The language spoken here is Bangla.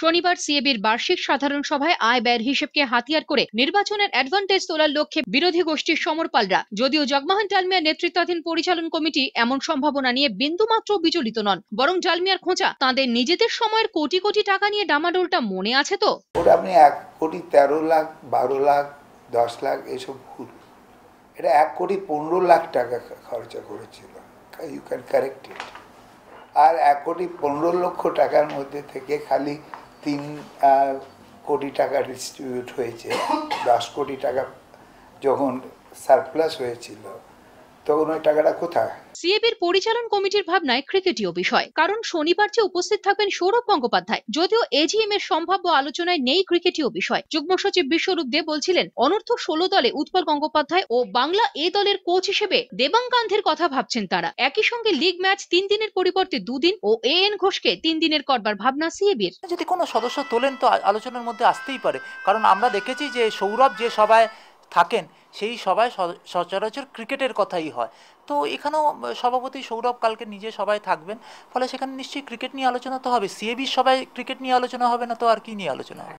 শনিবার সিএবির বার্ষিক সাধারণ সভায় আয় ব্যয়ের হিসেবকে হাতিয়ার করে নির্বাচনের অ্যাডভান্টেজ তোলার লক্ষ্যে বিরোধী গোষ্ঠীর সমরপালরা, যদিও জগমোহন ডালমিয়ার নেতৃত্বাধীন পরিচালন কমিটি এমন সম্ভাবনা নিয়ে বিন্দুমাত্র বিচলিত নন। বরং ডালমিয়ার খোঁচা, তাঁদের নিজেদের সময়ের কোটি কোটি টাকা নিয়ে ডামাডোলটা মনে আছে তো? আপনি 1,13,00,000, 12,00,000, 10,00,000 এসব ভুল। এটা 1,15,00,000 টাকা খরচা করেছিল। You can correct it. আর 1,15,00,000 টাকার মধ্যে থেকে খালি 3 কোটি টাকা ডিস্ট্রিবিউট হয়েছে। 10 কোটি টাকা যখন সারপ্লাস হয়েছিল তখন ওই টাকাটা কোথায়? সিএবির পরিচালন কমিটির ভাবনায় ক্রিকেটীয় বিষয়, কারণ শনিবার যে উপস্থিত থাকবেন সৌরভ গঙ্গোপাধ্যায়। যদিও এজিএম এর সম্ভাব্য আলোচনায় নেই ক্রিকেটীয় বিষয়। যুগ্ম সচিব বিশ্বরূপ দে বলছিলেন, অনূর্ধ্ব 16 দলে উৎপল গঙ্গোপাধ্যায় ও বাংলা এ দলের কোচ হিসেবে দেবাং কান্থের কথা ভাবছেন তারা। একই সঙ্গে লিগ ম্যাচ 3 দিনের পরিবর্তে 2 দিন ও এএন ঘোষকে 3 দিনের করবার ভাবনা সিএবির। যদি কোনো সদস্য তোলেন তো আলোচনার মধ্যে আসতেই পারে, কারণ আমরা দেখেছি যে সৌরভ যে সভায় থাকেন সেই সভায় সচরাচর ক্রিকেটের কথাই হয়। তো এখানেও সভাপতি সৌরভ কালকে নিজে সভায় থাকবেন, ফলে সেখানে নিশ্চয়ই ক্রিকেট নিয়ে আলোচনা তো হবে। সিএবির সভায় ক্রিকেট নিয়ে আলোচনা হবে না তো আর কি নিয়ে আলোচনা হবে?